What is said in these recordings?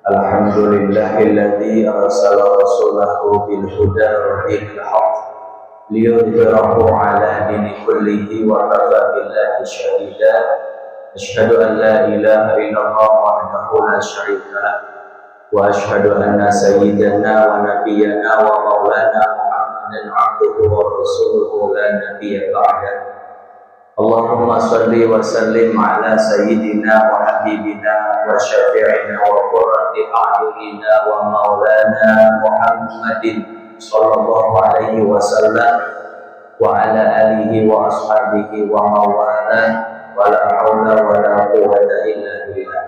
Alhamdulillahilladzi arsala rasulahu bil huda wa dinil haqq liyudhhirahu 'ala dini kullihi wa kafa billahi shahida. Asyhadu an la ilaha illallah wahdahu la syarika lah wa asyhadu anna sayyidana wa nabiyyana wa maulana Muhammadan 'abduhu wa rasuluhu la nabiyya ba'dahu. Allahumma salli wa sallim ala sayyidina wa habibina wa syafi'ina wa qurrati a'yunina wa maulana Muhammadin sallallahu alaihi wasallam wa ala alihi wa ashabihi wa mawala wa la hawla wa la quwwata illa billah.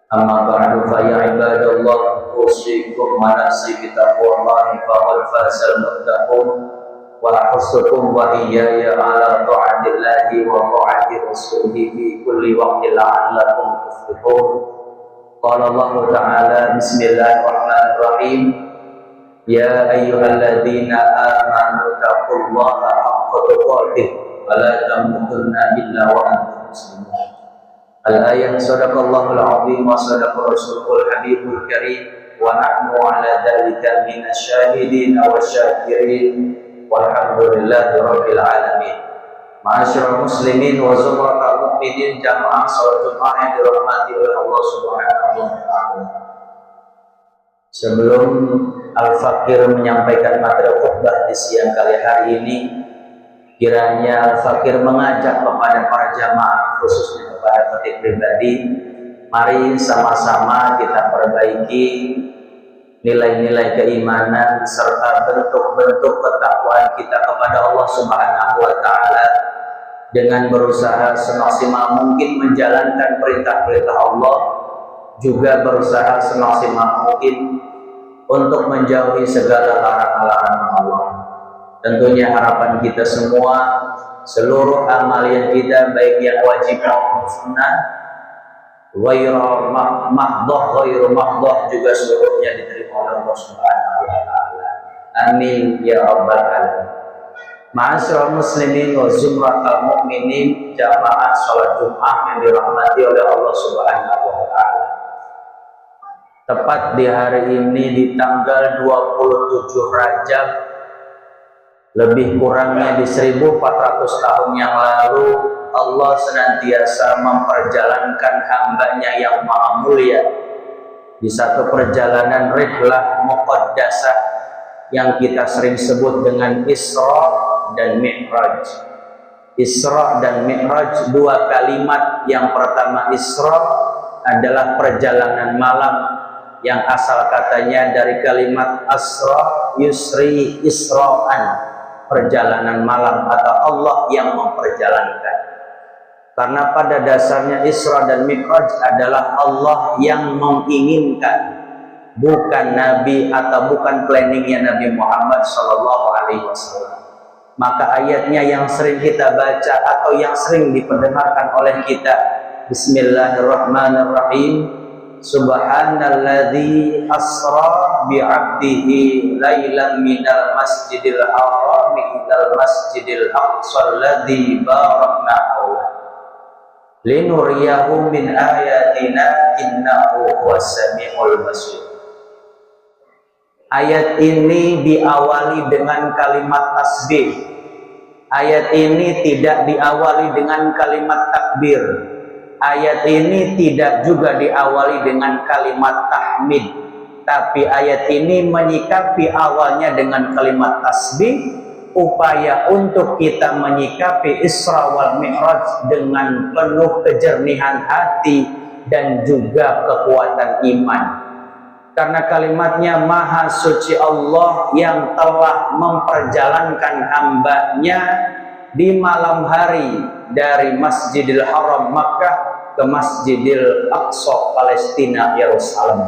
Amma ba'du fa ya ibadallah, usikum wa nafsi bi taqwallahi faqad fazal muttaqun wa ahussukum wa iyaya ala ta'atillahi wa ta'ati rasulihi fi kulli waqtin la'allakum tuflihun. Qala Allah ta'ala, bismillahirrahmanirrahim, ya ayyuhalladzina amanu taqullaha haqqa tuqatih wa la tamutunna illa wa antum muslimun. Al-ayat, sadaqallahul azim wa sadaqa rasulul habibul karim wa nahnu ala dzalika minasyahidin wa syakirin walhamdulillahi rabbil alamin. Ma'asyiral muslimin wa zumratal mu'minin jamaah salat Jumat yang dirahmati oleh Allah Subhanahu wa taala. Sebelum Al-Fakir menyampaikan materi khutbah di siang kali hari ini, kiranya Al-Fakir mengajak kepada para jamaah, khususnya kepada khatib pribadi, mari sama-sama kita perbaiki nilai-nilai keimanan serta bentuk-bentuk ketakwaan kita kepada Allah Subhanahu wa taala dengan berusaha semaksimal mungkin menjalankan perintah-perintah Allah, juga berusaha semaksimal mungkin untuk menjauhi segala larangan-larangan Allah. Tentunya harapan kita semua, seluruh amalan kita baik yang wajib maupun sunnah, ghairu mahdoh, ghairu mahdoh, juga seluruhnya diterima oleh Allah Subhanahu wa taala. Amin ya rabbal alamin. Ma'asyiral muslimin wa zumratal mu'minin jamaah salat Jumat yang dirahmati oleh Allah Subhanahu wa taala. Tepat di hari ini, di tanggal 27 Rajab, lebih kurangnya di 1400 tahun yang lalu, Allah senantiasa memperjalankan hambanya yang maha mulia di satu perjalanan rihlah muqaddasah yang kita sering sebut dengan Isra dan Mi'raj. Isra dan Mi'raj, dua kalimat. Yang pertama Isra adalah perjalanan malam, yang asal katanya dari kalimat asra yusri isra'an, perjalanan malam atau Allah yang memperjalankan. Karena pada dasarnya Isra dan Mi'raj adalah Allah yang menginginkan, bukan Nabi atau bukan planningnya Nabi Muhammad SAW. Maka ayatnya yang sering kita baca atau yang sering diperdengarkan oleh kita, Bismillahirrahmanirrahim, Subhanalladzi asra bi'abdihi lailan minal masjidil haram ilal masjidil aqsal ladzi barakna hawlahu linuriyahu min ayatina innahu huwas samiul basir. Ayat ini diawali dengan kalimat tasbih. Ayat ini tidak diawali dengan kalimat takbir. Ayat ini tidak juga diawali dengan kalimat tahmid. Tapi ayat ini menyikapi awalnya dengan kalimat tasbih, upaya untuk kita menyikapi Isra wal Mi'raj dengan penuh kejernihan hati dan juga kekuatan iman. Karena kalimatnya Maha Suci Allah yang telah memperjalankan hambanya di malam hari dari Masjidil Haram Makkah ke Masjidil Aqsa Palestina Yerusalem.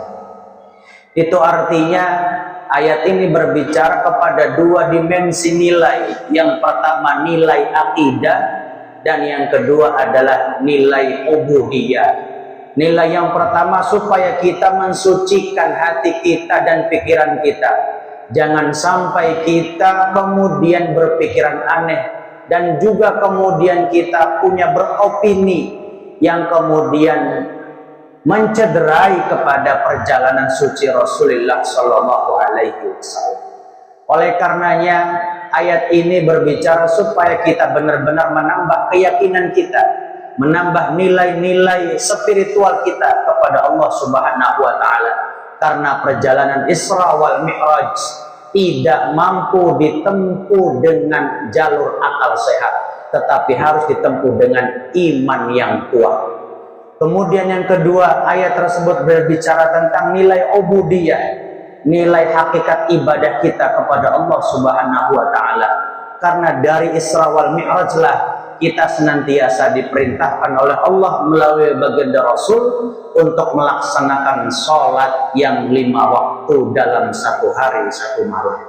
Itu artinya ayat ini berbicara kepada dua dimensi nilai. Yang pertama nilai akidah, dan yang kedua adalah nilai ubudiyah. Nilai yang pertama supaya kita mensucikan hati kita dan pikiran kita. Jangan sampai kita kemudian berpikiran aneh dan juga kemudian kita punya beropini yang kemudian mencederai kepada perjalanan suci Rasulullah Shallallahu Alaihi Wasallam. Oleh karenanya ayat ini berbicara supaya kita benar-benar menambah keyakinan kita, menambah nilai-nilai spiritual kita kepada Allah Subhanahu wa taala. Karena perjalanan Isra wal Mi'raj tidak mampu ditempuh dengan jalur akal sehat, tetapi harus ditempuh dengan iman yang kuat. Kemudian yang kedua, ayat tersebut berbicara tentang nilai ubudiyah, nilai hakikat ibadah kita kepada Allah Subhanahu wa taala. Karena dari Isra wal Mi'raj lah kita senantiasa diperintahkan oleh Allah melalui baginda Rasul untuk melaksanakan sholat yang 5 waktu dalam 1 hari 1 malam.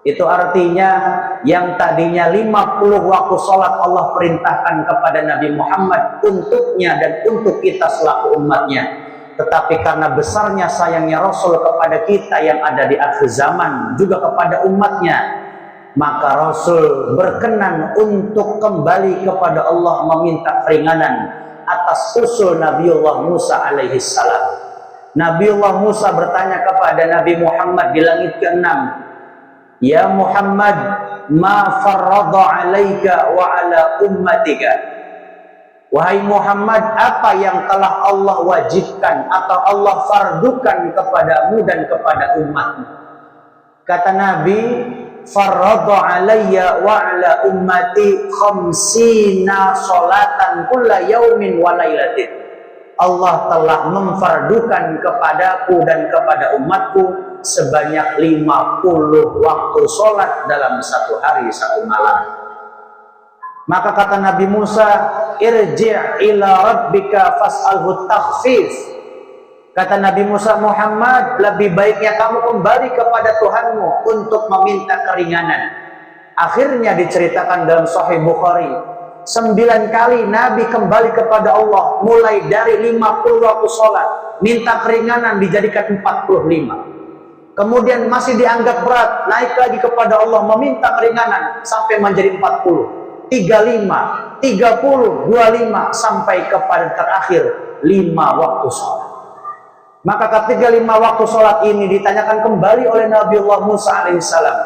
Itu artinya yang tadinya 50 waktu sholat Allah perintahkan kepada Nabi Muhammad untuknya dan untuk kita selaku umatnya. Tetapi karena besarnya sayangnya Rasul kepada kita yang ada di akhir zaman, juga kepada umatnya, maka Rasul berkenan untuk kembali kepada Allah meminta keringanan atas usul Nabiullah Musa alaihi salam. Nabiullah Musa bertanya kepada Nabi Muhammad di langit ke-6, "Ya Muhammad, ma farrada alaika wa ala ummatika?" Wahai Muhammad, apa yang telah Allah wajibkan atau Allah fardukan kepadamu dan kepada umatmu? Kata Nabi, farrada alayya wa ala ummati khamsina sholatan kulla yaumin wa lailatin. Allah telah memfardukan kepadaku dan kepada umatku sebanyak 50 waktu sholat dalam 1 hari 1 malam. Maka kata Nabi Musa, irji' ila rabbika fas'alhu takhfif. Kata Nabi Musa, Muhammad, lebih baiknya kamu kembali kepada Tuhanmu untuk meminta keringanan. Akhirnya diceritakan dalam Sahih Bukhari, 9 kali Nabi kembali kepada Allah, mulai dari 50 waktu sholat, minta keringanan dijadikan 45. Kemudian masih dianggap berat, naik lagi kepada Allah meminta keringanan sampai menjadi 40. 35, 30, 25 sampai kepada terakhir 5 waktu sholat. Maka ketika 5 waktu sholat ini ditanyakan kembali oleh Nabiullah Musa alaihissalam,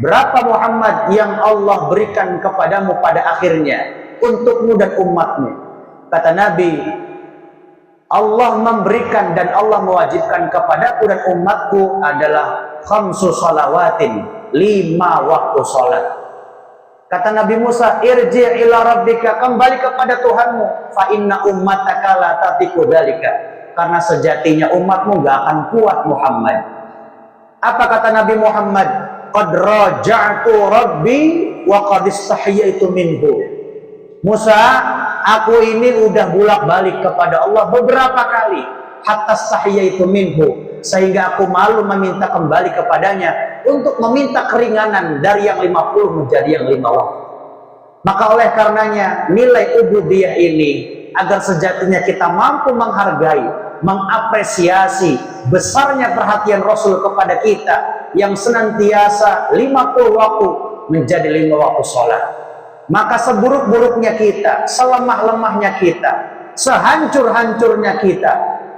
berapa Muhammad yang Allah berikan kepadamu pada akhirnya untukmu dan umatmu? Kata Nabi, Allah memberikan dan Allah mewajibkan kepadaku dan umatku adalah 5 shalawatin, 5 waktu sholat. Kata Nabi Musa, irji' ila rabbika, kembali kepada Tuhanmu, fa inna ummataka la tatiku dzalika, karena sejatinya umatmu gak akan kuat Muhammad. Apa kata Nabi Muhammad? Qad raja'tu rabbi wa qad istahyaitu minhu. Musa, aku ini udah bolak-balik kepada Allah beberapa kali, hatta istahyaitu minhu, sehingga aku malu meminta kembali kepadanya untuk meminta keringanan dari yang 50 menjadi yang 5 waktu. Maka oleh karenanya nilai ubudiyah ini, agar sejatinya kita mampu menghargai, mengapresiasi besarnya perhatian Rasul kepada kita yang senantiasa 50 waktu menjadi 5 waktu sholat. Maka seburuk-buruknya kita, selemah-lemahnya kita, sehancur-hancurnya kita,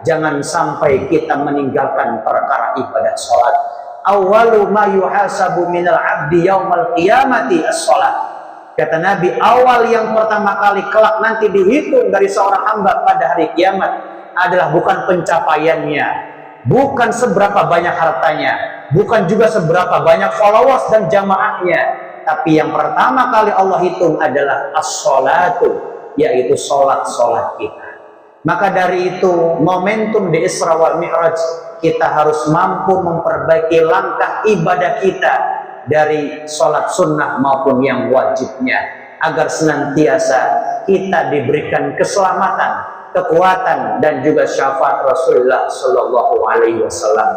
jangan sampai kita meninggalkan perkara ibadah sholat. Awalu ma yuhasabu minal abdi yaumal qiyamati as-sholat. Kata Nabi, awal yang pertama kali kelak nanti dihitung dari seorang hamba pada hari kiamat adalah bukan pencapaiannya, bukan seberapa banyak hartanya, bukan juga seberapa banyak followers dan jamaahnya, tapi yang pertama kali Allah hitung adalah as-sholatu, yaitu sholat-sholat kita. Maka dari itu momentum di Isra wal Mi'raj, kita harus mampu memperbaiki langkah ibadah kita dari sholat sunnah maupun yang wajibnya, agar senantiasa kita diberikan keselamatan, kekuatan dan juga syafaat Rasulullah Shallallahu Alaihi Wasallam.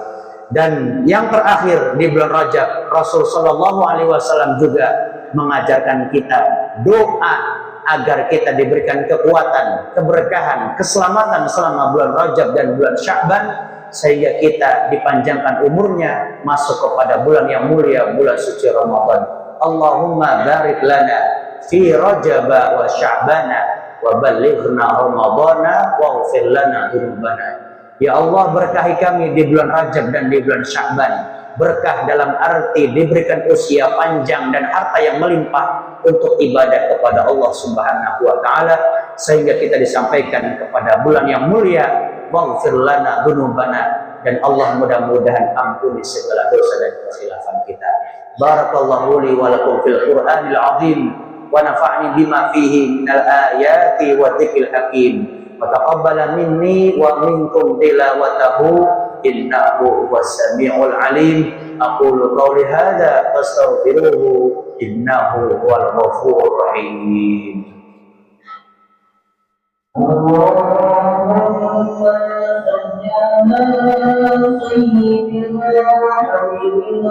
Dan yang terakhir di bulan Rajab, Rasul Shallallahu Alaihi Wasallam juga mengajarkan kita doa agar kita diberikan kekuatan, keberkahan, keselamatan selama bulan Rajab dan bulan Sya'ban, sehingga kita dipanjangkan umurnya masuk kepada bulan yang mulia, bulan suci Ramadan. Allahumma barik lana fi Rajab wa Sya'bana wa ballighna ramadhana waghfir lana dzunubana. Ya Allah, berkahi kami di bulan Rajab dan di bulan Sya'ban. Berkah dalam arti diberikan usia panjang dan harta yang melimpah untuk ibadah kepada Allah Subhanahu wa taala, sehingga kita disampaikan kepada bulan yang mulia, waghfir lana dzunubana, dan Allah mudah-mudahan ampuni segala dosa dan kekhilafan kita. Barakallahu li wa lakum fil Qur'anil azim wa nafa'ni bima fihi minal ayati wa dzikril hakim. Wa taqabbala minni wa minkum tilawatahu innahu was-sami'ul alim. Aqulu qawli hadza fastaghfiruhu innahu huwal ghafurur rahim. Allahumma salli ala sayyidina Muhammadin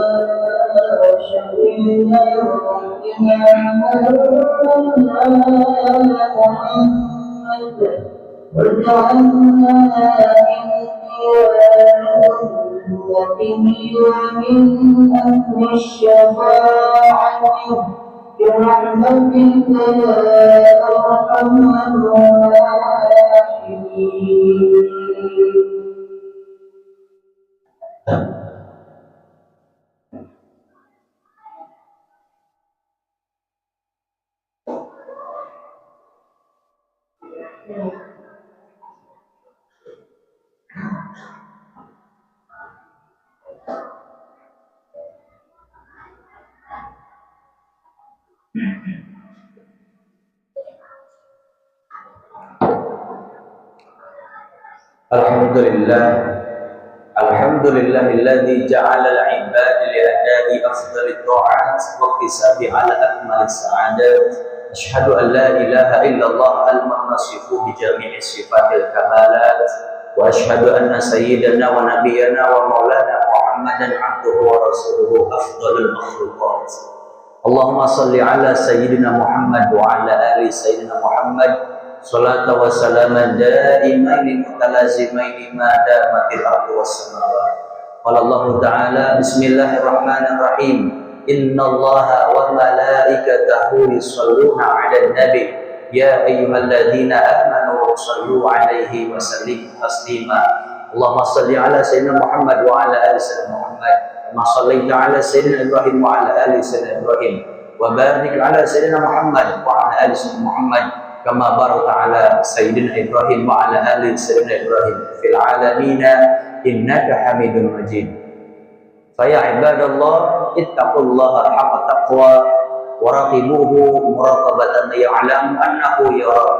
واجعلنا ومن أهل الشفاعة برحمتك يا أرحم الراحمين. Alhamdulillahilladzi ja'ala al-'ibad li'ada'i afdhalit ta'at wa iktisabi 'ala akmalis sa'adat. Asyhadu an la ilaha illallah al-muttasifu bi jami'i sifatil kamalat, wa asyhadu anna sayyidana wa nabiyyana wa maulana Muhammadan 'abduhu wa rasuluhu afdhalul makhluqat. Allahumma salli 'ala sayyidina Muhammad wa 'ala ali sayyidina Muhammad salatu wa salaman daimaini mutalazimaini ma damatil ardu was samawat. Qala Allah Ta'ala, bismillahirrahmanirrahim, innallaha wa malaikatahu yusholluna 'alan nabi ya ayyuhalladzina amanu shallu 'alaihi wa sallimu taslima. Allahumma shalli 'ala sayyidina Muhammad wa 'ala ali sayyidina Muhammad kama shallaita 'ala sayyidina Ibrahim wa 'ala ali sayyidina Ibrahim wa barik 'ala sayyidina Muhammad wa 'ala ali sayyidina Muhammad kama barakta 'ala sayyidina Ibrahim wa 'ala ali sayyidina Ibrahim fil 'alamin innaka Hamidum Majid. Fa ya ibadallah, ittaqullaha haqqa taqwa wa raqibuhu muraqabatan ya'lamu annahu yara.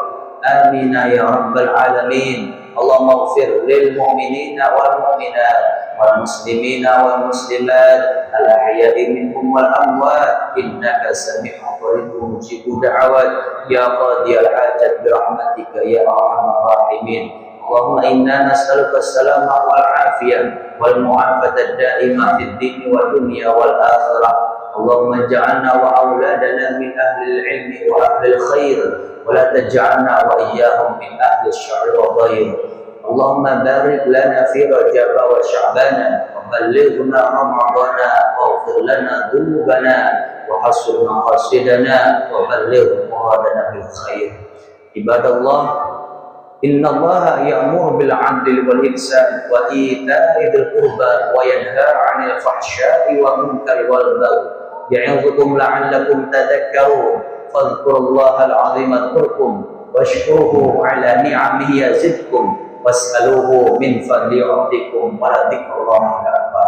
Amin ya rabbal alamin. Allahumma ighfir lil mu'minina wal mu'minat wal muslimina wal muslimat al ahya'i minhum wal amwat innaka sami'un qaribun mujibud da'awat ya qadiyal hajat bi rahmatika ya arhamar rahimin. Allahumma inna nas'aluka as-salama wal afiyah wal mu'afata ad-da'imah fid din wal dunya wal akhirah. Allahumma ij'alna wa auladana min ahli al-'ilmi wa ahli al-khair wa la taj'alna wa iyyahum min ahli asy-syarri wa dhair. Allahumma barik lana fi Rajab wa Sya'ban wa ballighna Ramadhana waghfir lana dhunubana wa hasil maqasidana wa balligh muradana bil khair. Ibadallah, innallaha ya'muru bil 'adli wal ihsan wa ita'i dzil qurba wa yanha 'anil fahsya'i wal munkari wal baghi ya'idzukum la'allakum tadhakkarun. Fadhkurullaha al-'azima adhkurkum washkuruhu 'ala ni'amihi yazidkum was'aluhu min fadli rabbikum wa la dzikrullahi akbar.